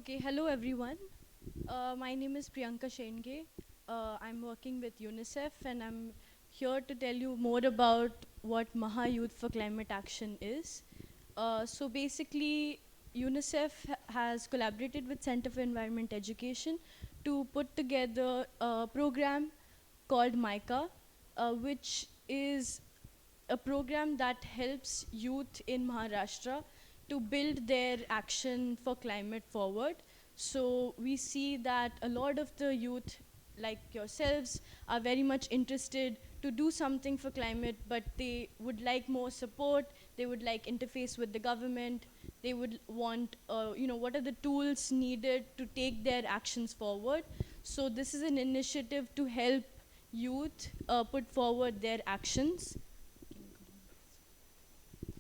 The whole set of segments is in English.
Okay, hello everyone. My name is Priyanka Shenge. I'm working with UNICEF and I'm here to tell you more about what Maha Youth for Climate Action is. So basically, UNICEF has collaborated with Center for Environment Education to put together a program called MYCA, which is a program that helps youth in Maharashtra to build their action for climate forward. So we see that a lot of the youth, like yourselves, are very much interested to do something for climate, but they would like more support. They would like interface with the government. They would want, what are the tools needed to take their actions forward. So this is an initiative to help youth put forward their actions.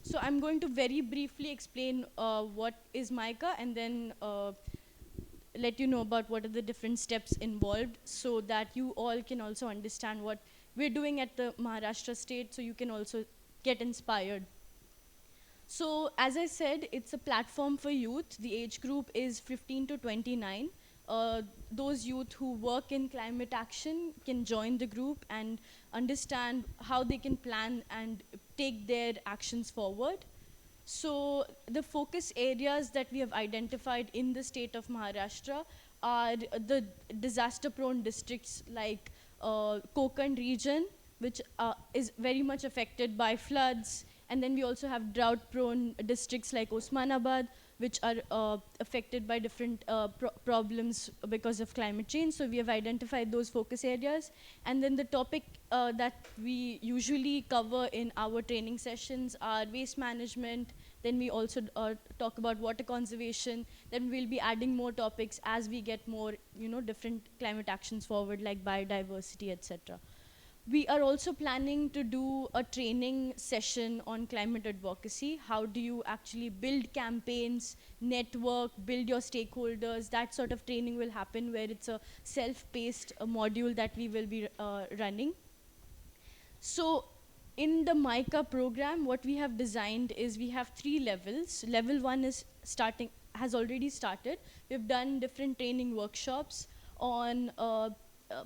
So I'm going to very briefly explain what is MYCA and then let you know about what are the different steps involved so that you all can also understand what we're doing at the Maharashtra state so you can also get inspired. So as I said, it's a platform for youth. The age group is 15 to 29. Those youth who work in climate action can join the group and understand how they can plan and take their actions forward. So the focus areas that we have identified in the state of Maharashtra are the disaster-prone districts like Konkan region, which is very much affected by floods. And then we also have drought-prone districts like Osmanabad, which are affected by different problems because of climate change. So we have identified those focus areas. And then the topic that we usually cover in our training sessions are waste management. Then we also talk about water conservation. Then we'll be adding more topics as we get more, different climate actions forward, like biodiversity, etc. We are also planning to do a training session on climate advocacy. How do you actually build campaigns, network, build your stakeholders? That sort of training will happen where it's a self-paced module that we will be running. So in the MYCA program, what we have designed is we have 3 levels. Level 1 has already started. We've done different training workshops on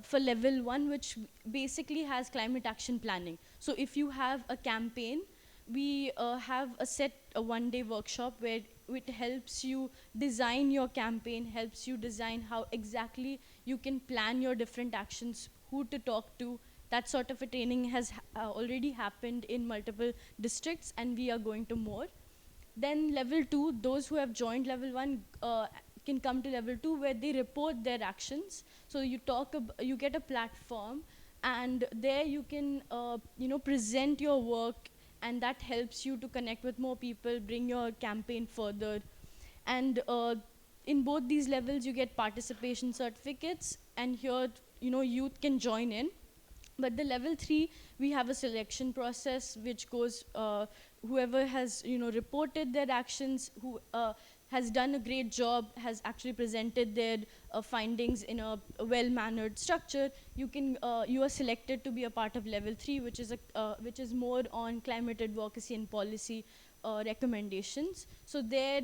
for level 1, which basically has climate action planning. So if you have a campaign, we have a one-day workshop where it helps you design your campaign, helps you design how exactly you can plan your different actions, who to talk to. That sort of a training has already happened in multiple districts, and we are going to more. Then level 2, those who have joined level 1 can come to level 2 where they report their actions. So you get a platform, and there you can present your work, and that helps you to connect with more people, bring your campaign further. And in both these levels you get participation certificates, and here youth can join in. But the level 3, we have a selection process which goes, whoever has reported their actions, who has done a great job, has actually presented their findings in a well-mannered structure, you are selected to be a part of level 3, which is more on climate advocacy and policy recommendations. So there,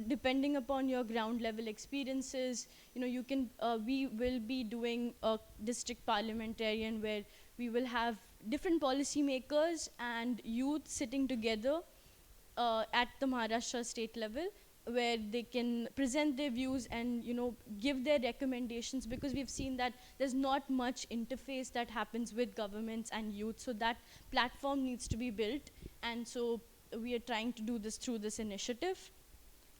depending upon your ground level experiences, we will be doing a district parliamentarian where we will have different policymakers and youth sitting together at the Maharashtra state level, where they can present their views and give their recommendations, because we've seen that there's not much interface that happens with governments and youth, so that platform needs to be built. And so we are trying to do this through this initiative.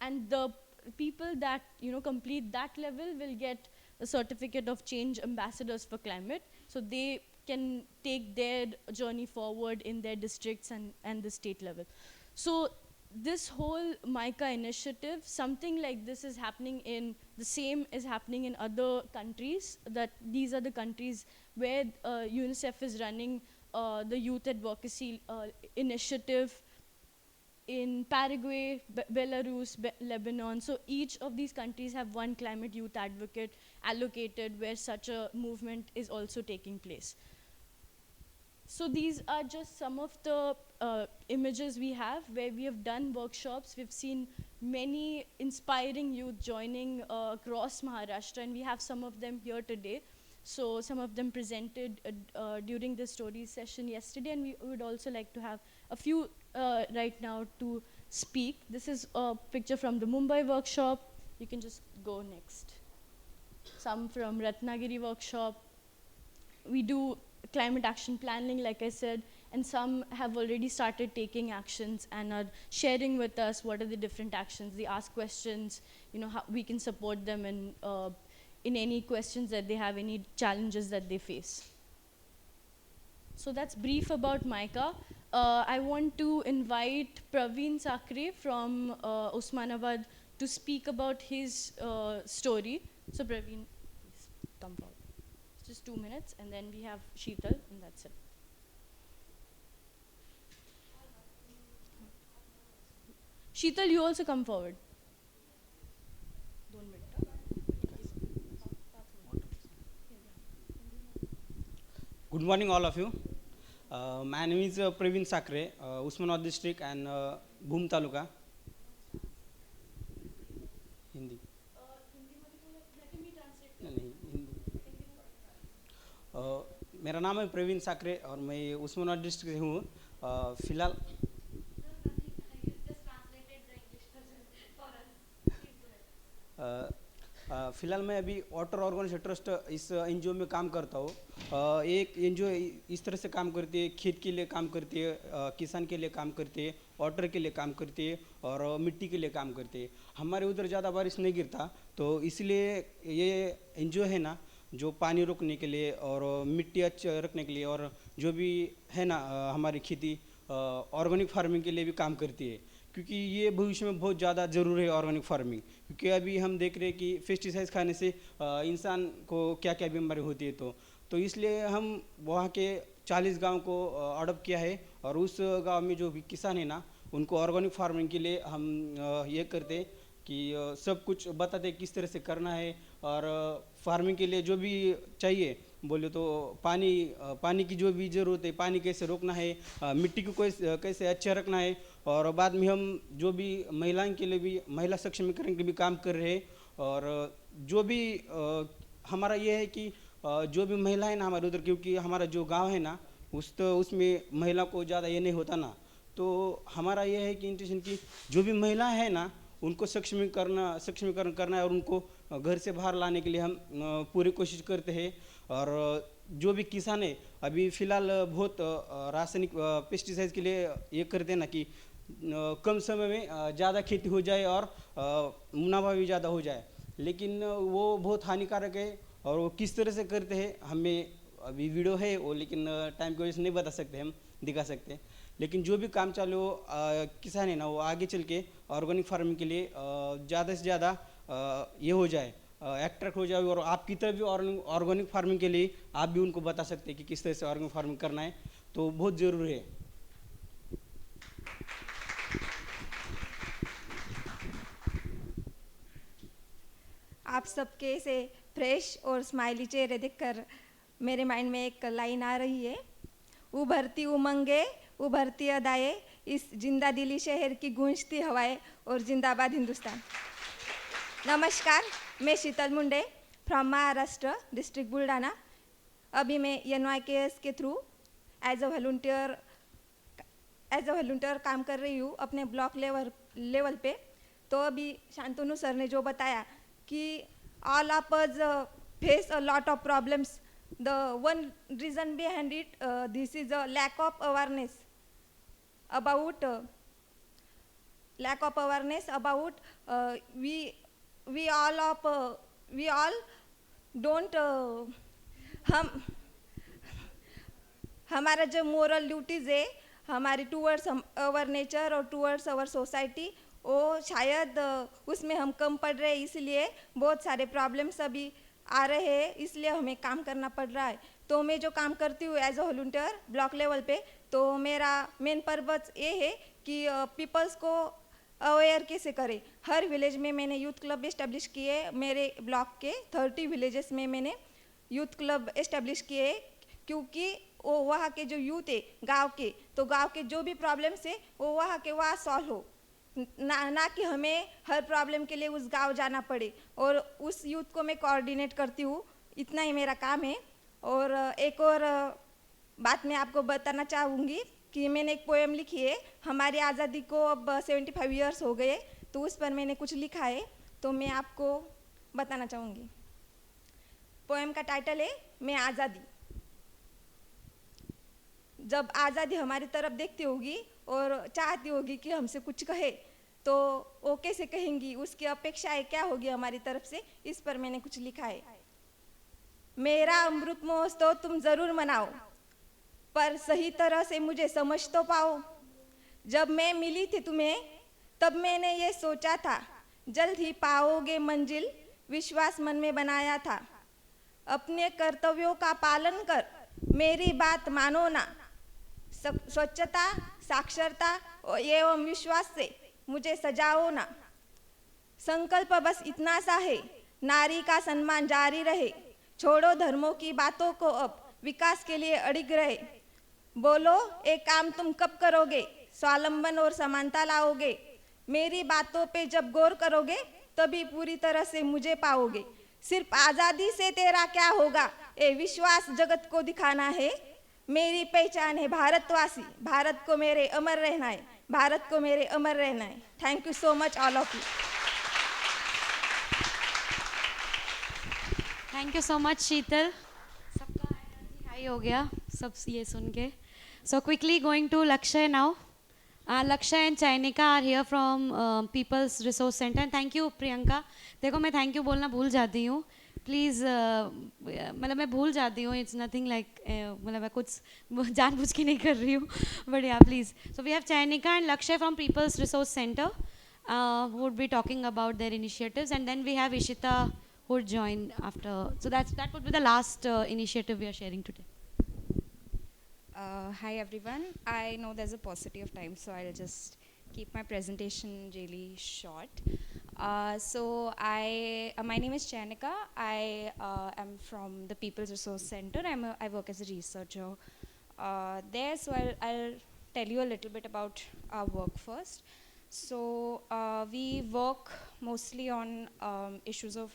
And the people that complete that level will get a certificate of change ambassadors for climate, so they can take their journey forward in their districts and the state level. So this whole MYCA initiative, something like this is happening in other countries. That these are the countries where UNICEF is running the youth advocacy initiative, in Paraguay, Belarus, Lebanon. So each of these countries have one climate youth advocate allocated, where such a movement is also taking place. So these are just some of the images we have where we have done workshops. We've seen many inspiring youth joining across Maharashtra, and we have some of them here today. So some of them presented during the stories session yesterday, and we would also like to have a few right now to speak. This is a picture from the Mumbai workshop. You can just go next. Some from Ratnagiri workshop. We do climate action planning, like I said, and some have already started taking actions and are sharing with us what are the different actions. They ask questions, how we can support them in any questions that they have, any challenges that they face. So that's brief about MYCA. I want to invite Praveen Sakre from Osmanabad to speak about his story. So Praveen, please come forward. Just 2 minutes, and then we have Sheetal, and that's it. Sheetal, you also come forward. Good morning, all of you. My name is Praveen Sakre, Usmanabad district and Bhum Taluka. Hindi नहीं हिंदी मेरा नाम है प्रवीण साकरे और मैं Osmanabad district से हूँ फिलहाल फिलहाल मैं अभी वाटर ऑर्गेनाइजेशन ट्रस्ट इस एनजीओ में काम करता हूँ। एक एनजीओ इस तरह से काम करती है, खेत के लिए काम करती है, किसान के लिए काम करती है, वाटर के लिए काम करती है और मिट्टी के लिए काम करती है। हमारे उधर ज़्यादा बारिश नहीं गिरता, तो इसलिए ये एनजीओ है ना, जो पानी रोकने के लिए और मिट्टी अच्छा रखने के लिए और जो भी है ना हमारी खेती ऑर्गेनिक फार्मिंग के लिए भी काम करती है, क्योंकि ये भविष्य में बहुत ज़्यादा ज़रूरी है ऑर्गेनिक फार्मिंग। क्योंकि अभी हम देख रहे हैं कि पेस्टिसाइड्स खाने से इंसान को क्या क्या बीमारी होती है, तो इसलिए हम वहाँ के 40 गांव को अडॉप्ट किया है और उस गांव में जो भी किसान है ना, उनको ऑर्गेनिक फार्मिंग के लिए हम ये करते कि सब कुछ बताते किस तरह से करना है और फार्मिंग के लिए जो भी चाहिए बोले तो पानी की जो भी ज़रूरत है, पानी कैसे रोकना है, मिट्टी को कैसे अच्छा रखना है और बाद में हम जो भी महिलाओं के लिए भी महिला सक्षमीकरण के भी काम कर रहे हैं। और जो भी हमारा ये है कि जो भी महिला है ना हमारे उधर, क्योंकि हमारा जो गांव है ना उसमें महिला को ज़्यादा ये नहीं होता ना, तो हमारा ये है कि इंटेंशन की जो भी महिला है ना उनको सक्षमीकरण करना है और उनको घर से बाहर लाने के लिए हम पूरी कोशिश करते हैं। और जो भी किसान है अभी फ़िलहाल बहुत रासायनिक पेस्टिसाइड्स के लिए ये करते हैं ना कि कम समय में ज़्यादा खेती हो जाए और मुनाफा भी ज़्यादा हो जाए, लेकिन वो बहुत हानिकारक है। और वो किस तरह से करते हैं हमें अभी वीडियो है वो, लेकिन टाइम की वजह से नहीं बता सकते, हम दिखा सकते हैं। लेकिन जो भी काम चालू किसान है ना वो आगे चल के ऑर्गेनिक फार्मिंग के लिए ज़्यादा से ज़्यादा ये हो जाए, अट्रैक्ट हो जाए और आपकी तरफ भी ऑर्गेनिक फार्मिंग के लिए आप भी उनको बता सकते हैं कि किस तरह से ऑर्गेनिक फार्मिंग करना है, तो बहुत ज़रूरी है। आप सबके से फ्रेश और स्माइली चेहरे देखकर मेरे माइंड में एक लाइन आ रही है, उभरती उमंगे उभरती अदाएं, इस जिंदा दिली शहर की गूंजती हवाएं और जिंदाबाद हिंदुस्तान। नमस्कार, मैं शीतल मुंडे फ्रॉम महाराष्ट्र डिस्ट्रिक्ट बुल्ढाना। अभी मैं MYCA के थ्रू एज अ वॉलंटियर काम कर रही हूँ अपने ब्लॉक लेवल पे। तो अभी शांतनु सर ने जो बताया कि all of us face a lot of problems. The one reason behind it, this is a lack of awareness about we all don't हम हमारा जो मोरल ड्यूटीज़ है हमारी टूवर्ड्स आवर नेचर और टूवर्ड्स आवर सोसाइटी, वो शायद उसमें हम कम पड़ रहे हैं, इसलिए बहुत सारे प्रॉब्लम्स अभी आ रहे हैं, इसलिए हमें काम करना पड़ रहा है। तो मैं जो काम करती हूँ as a volunteer block level पे, तो मेरा मेन पर्पस ये है कि पीपल्स को अवेयर कैसे करें। हर विलेज में मैंने यूथ क्लब इस्टेब्लिश किए, मेरे ब्लॉक के 30 विलेजेस में मैंने यूथ क्लब इस्टेब्लिश किए, क्योंकि वो वहाँ के जो यूथ है गांव के, तो गांव के जो भी प्रॉब्लम्स है वो वहाँ के वहाँ सॉल्व हो, ना कि हमें हर प्रॉब्लम के लिए उस गांव जाना पड़े। और उस यूथ को मैं कोऑर्डिनेट करती हूँ, इतना ही मेरा काम है। और एक और बात मैं आपको बताना चाहूँगी कि मैंने एक पोएम लिखी है, हमारी आज़ादी को अब 75 ईयर्स हो गए, तो उस पर मैंने कुछ लिखा है, तो मैं आपको बताना चाहूँगी। पोएम का टाइटल है मैं आज़ादी। जब आज़ादी हमारी तरफ देखती होगी और चाहती होगी कि हमसे कुछ कहे, तो वो कैसे कहेंगी, उसकी अपेक्षाएं क्या होगी हमारी तरफ से, इस पर मैंने कुछ लिखा है। मेरा अमृत महोत्सव तुम जरूर मनाओ, पर सही तरह से मुझे समझ तो पाओ। जब मैं मिली थी तुम्हें तब मैंने ये सोचा था, जल्द ही पाओगे मंजिल, विश्वास मन में बनाया था। अपने कर्तव्यों का पालन कर, मेरी बात मानो ना। स्वच्छता, साक्षरता एवं विश्वास से मुझे सजाओ ना। संकल्प बस इतना सा है, नारी का सम्मान जारी रहे। छोड़ो धर्मों की बातों को, अब विकास के लिए अड़िग रहे। बोलो एक काम तुम कब करोगे, स्वावलंबन और समानता लाओगे। मेरी बातों पे जब गौर करोगे तभी पूरी तरह से मुझे पाओगे। सिर्फ आज़ादी से तेरा क्या होगा, ये विश्वास जगत को दिखाना है। मेरी पहचान है भारतवासी, भारत को मेरे अमर रहना है, भारत को मेरे अमर रहना है। Thank you so much all of you. Thank you so much Sheetal. सबका एनर्जी हाई हो गया सब ये सुन के। So quickly going to Lakshya now. Lakshya and Chainika are here from people's resource centre. And thank you Priyanka. देखो मैं थैंक यू बोलना भूल जाती हूँ, प्लीज़ मतलब मैं भूल जाती हूँ, इट्स नथिंग लाइक मतलब मैं कुछ जानबूझ के नहीं कर रही हूँ, but yeah please. So we have Chainika and Lakshya from people's resource centre who would be talking about their initiatives, and then we have Ishita who would join after. So that would be the last initiative we are sharing today. Hi everyone. I know there's a paucity of time, so I'll just keep my presentation really short. My name is Chanika. I am from the People's Resource Center. I work as a researcher there. So I'll tell you a little bit about our work first. So we work mostly on issues of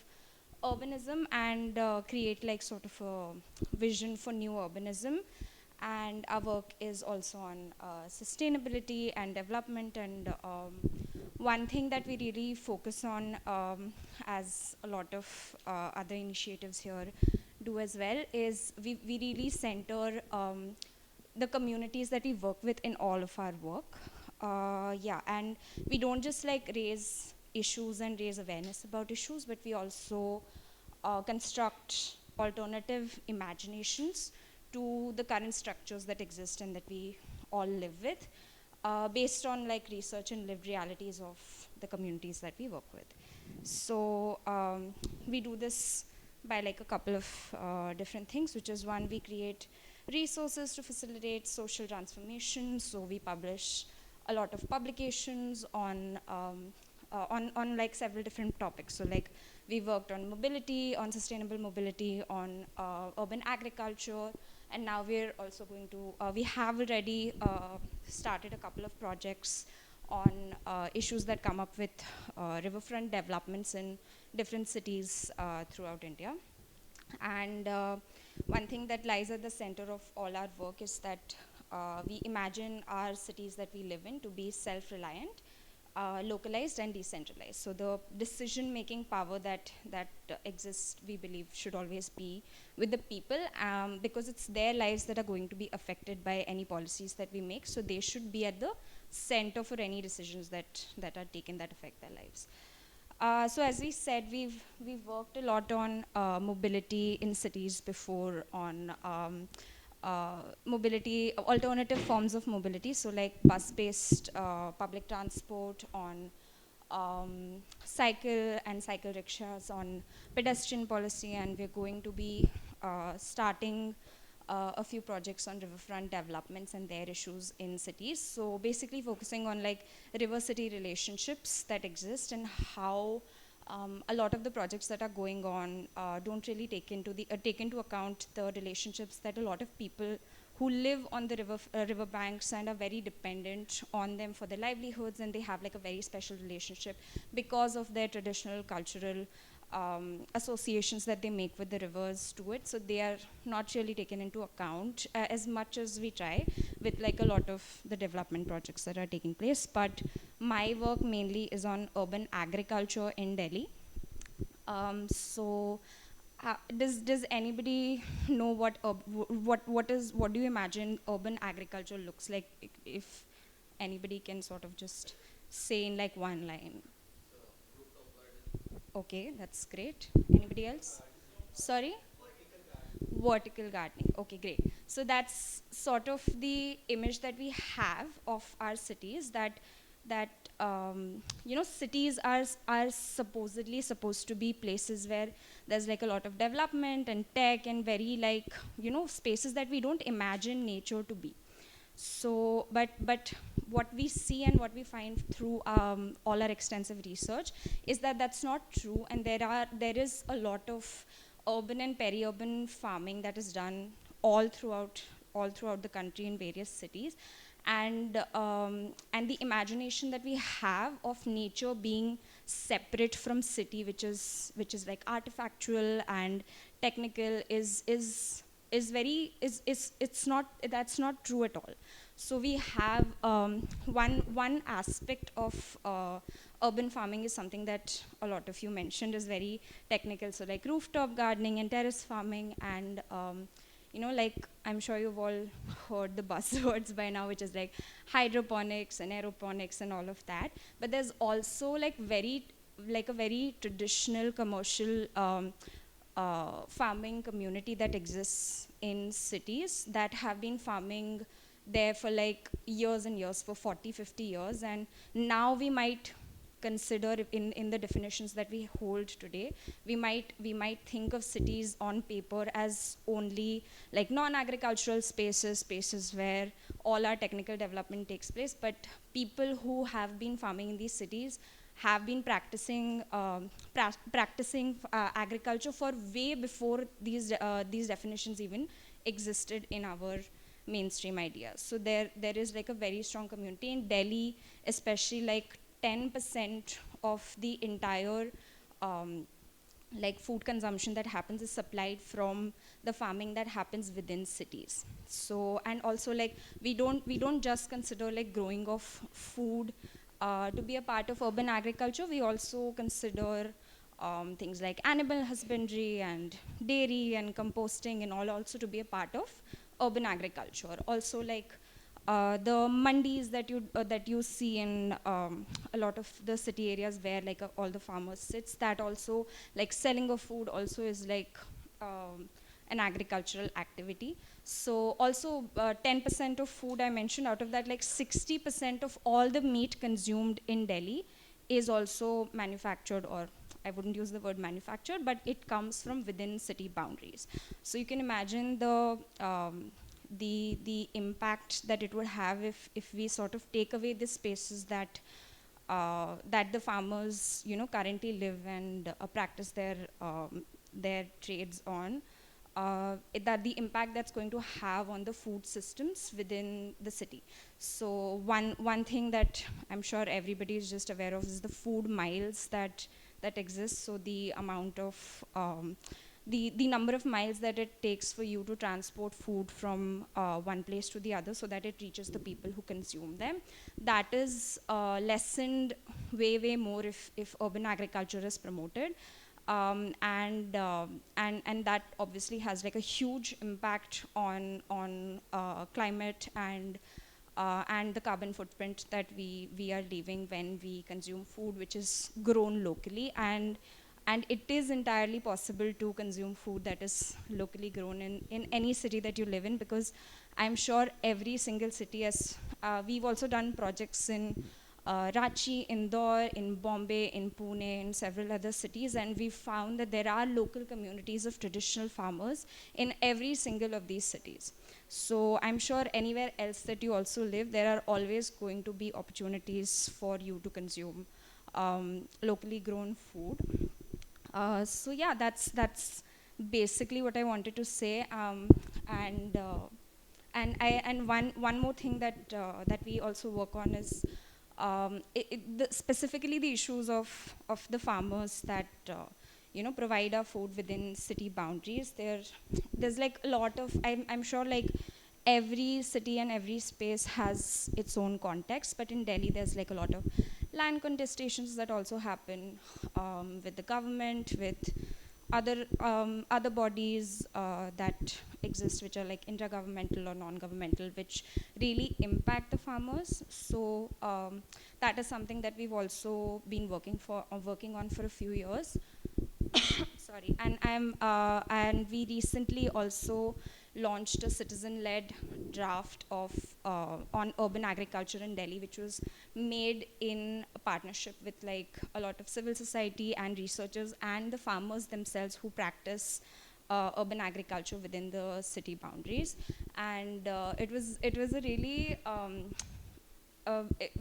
urbanism and create like sort of a vision for new urbanism. And our work is also on sustainability and development. And one thing that we really focus on, as a lot of other initiatives here do as well, is we really center the communities that we work with in all of our work. And we don't just like raise issues and raise awareness about issues, but we also construct alternative imaginations to the current structures that exist and that we all live with, based on like research and lived realities of the communities that we work with. So we do this by like a couple of different things, which is one, we create resources to facilitate social transformation. So we publish a lot of publications on like several different topics. So like we worked on mobility, on sustainable mobility, on urban agriculture, and now we're also going to, we have already started a couple of projects on issues that come up with riverfront developments in different cities throughout India. And one thing that lies at the center of all our work is that we imagine our cities that we live in to be self-reliant, localized and decentralized. So the decision-making power that exists, we believe, should always be with the people, because it's their lives that are going to be affected by any policies that we make. So they should be at the center for any decisions that are taken that affect their lives. So as we said, we've worked a lot on mobility in cities before, on mobility, alternative forms of mobility, so like bus-based public transport, on cycle and cycle rickshaws, on pedestrian policy, and we're going to be starting a few projects on riverfront developments and their issues in cities. So basically focusing on like river-city relationships that exist, and how a lot of the projects that are going on don't really take into account the relationships that a lot of people who live on the river banks and are very dependent on them for their livelihoods, and they have like a very special relationship because of their traditional cultural associations that they make with the rivers to it. So they are not really taken into account as much as we try with like a lot of the development projects that are taking place. But my work mainly is on urban agriculture in Delhi. So does anybody know what do you imagine urban agriculture looks like, if anybody can sort of just say in like one line? Okay, that's great. Anybody else? Sorry? Vertical gardening. Okay, great. So that's sort of the image that we have of our cities, that cities are supposedly supposed to be places where there's like a lot of development and tech and very like spaces that we don't imagine nature to be. So, but what we see and what we find through all our extensive research is that that's not true, and there is a lot of urban and peri-urban farming that is done all throughout the country in various cities, and the imagination that we have of nature being separate from city, which is like artifactual and technical, is very is it's not, that's not true at all. So we have one aspect of urban farming is something that a lot of you mentioned is very technical, so like rooftop gardening and terrace farming, and like I'm sure you've all heard the buzzwords by now, which is like hydroponics and aeroponics and all of that. But there's also like a very traditional commercial farming community that exists in cities that have been farming there for like years and years, for 40-50 years, and now we might consider in the definitions that we hold today, we might think of cities on paper as only like non-agricultural spaces where all our technical development takes place. But people who have been farming in these cities have been practicing agriculture for way before these definitions even existed in our mainstream ideas. So there is like a very strong community in Delhi, especially like 10% of the entire like food consumption that happens is supplied from the farming that happens within cities. So, and also like we don't just consider like growing of food to be a part of urban agriculture. We also consider things like animal husbandry and dairy and composting and all also to be a part of urban agriculture. Also like the mandis that you see in a lot of the city areas where like all the farmers sits, that also like selling of food also is like an agricultural activity. So also 10% of food I mentioned, out of that like 60% of all the meat consumed in Delhi is also manufactured, or I wouldn't use the word manufactured, but it comes from within city boundaries. So you can imagine the impact that it would have if we sort of take away the spaces that that the farmers currently live and practice their trades on. That the impact that's going to have on the food systems within the city. So one thing that I'm sure everybody is just aware of is the food miles that exist. So the amount of the number of miles that it takes for you to transport food from one place to the other so that it reaches the people who consume them, that is lessened way more if urban agriculture is promoted. And that obviously has like a huge impact on climate and the carbon footprint that we are leaving when we consume food which is grown locally. And it is entirely possible to consume food that is locally grown in any city that you live in, because I'm sure every single city has, we've also done projects in Ranchi, Indore, in Bombay, in Pune, in several other cities, and we found that there are local communities of traditional farmers in every single of these cities. So I'm sure anywhere else that you also live, there are always going to be opportunities for you to consume locally grown food. So yeah, that's basically what I wanted to say, and And one more thing that we also work on is specifically the issues of the farmers that provide our food within city boundaries. There's like a lot of, I'm sure like every city and every space has its own context, but in Delhi there's like a lot of land contestations that also happen with the government, with other bodies that exist, which are like intergovernmental or non-governmental, which really impact the farmers. So that is something that we've also been working on for a few years. Sorry, and we recently also launched a citizen-led draft of on urban agriculture in Delhi, which was made in a partnership with like a lot of civil society and researchers and the farmers themselves who practice urban agriculture within the city boundaries. And it was a really uh, it,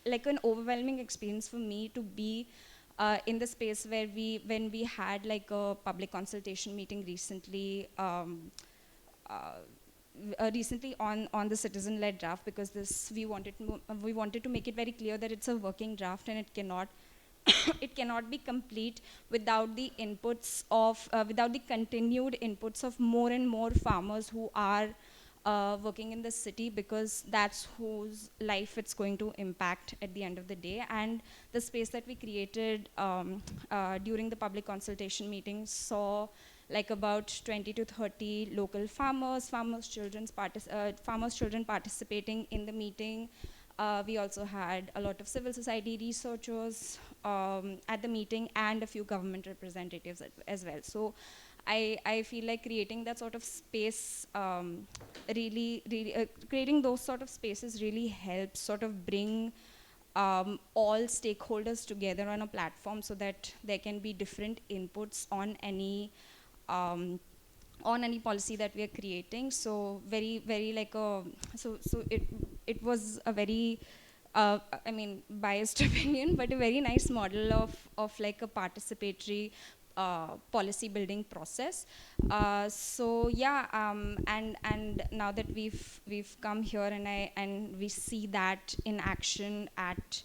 like an overwhelming experience for me to be in the space where when we had like a public consultation meeting recently, uh, recently on the citizen-led draft, because this we wanted to make it very clear that it's a working draft and it cannot it cannot be complete without the inputs of without the continued inputs of more and more farmers who are working in the city, because that's whose life it's going to impact at the end of the day. And the space that we created during the public consultation meeting saw like about 20 to 30 local farmers children participating in the meeting. We also had a lot of civil society researchers at the meeting and a few government representatives as well. So I feel like creating that sort of space creating those sort of spaces really helps sort of bring all stakeholders together on a platform, so that there can be different inputs um, on any policy that we are creating. So very like a so it was a very I mean biased opinion, but a very nice model of like a participatory policy building process. So yeah, and now that we've come here and we see that in action at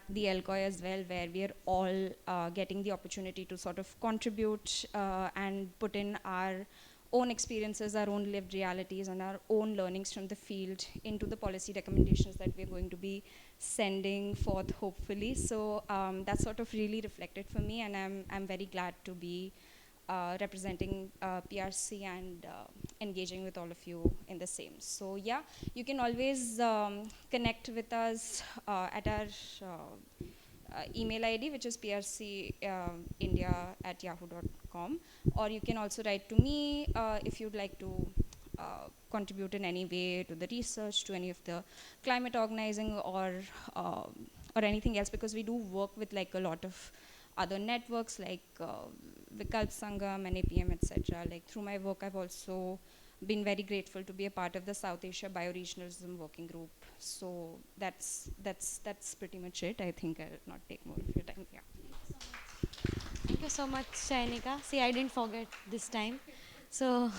the LCOY as well, where we are all getting the opportunity to sort of contribute and put in our own experiences, our own lived realities, and our own learnings from the field into the policy recommendations that we're going to be sending forth, hopefully. So that's sort of really reflected for me, and I'm very glad to be representing PRC and engaging with all of you in the same. So yeah, you can always connect with us at our email ID, which is prcindia@yahoo.com, or you can also write to me if you'd like to contribute in any way to the research, to any of the climate organizing, or anything else, because we do work with like a lot of other networks like Vikalp Sangam and APM, etc. Like through my work, I've also been very grateful to be a part of the South Asia Bioregionalism Working Group. So that's pretty much it. I think I'll not take more of your time. Yeah. Thank you so much, Shainika. See, I didn't forget this time. So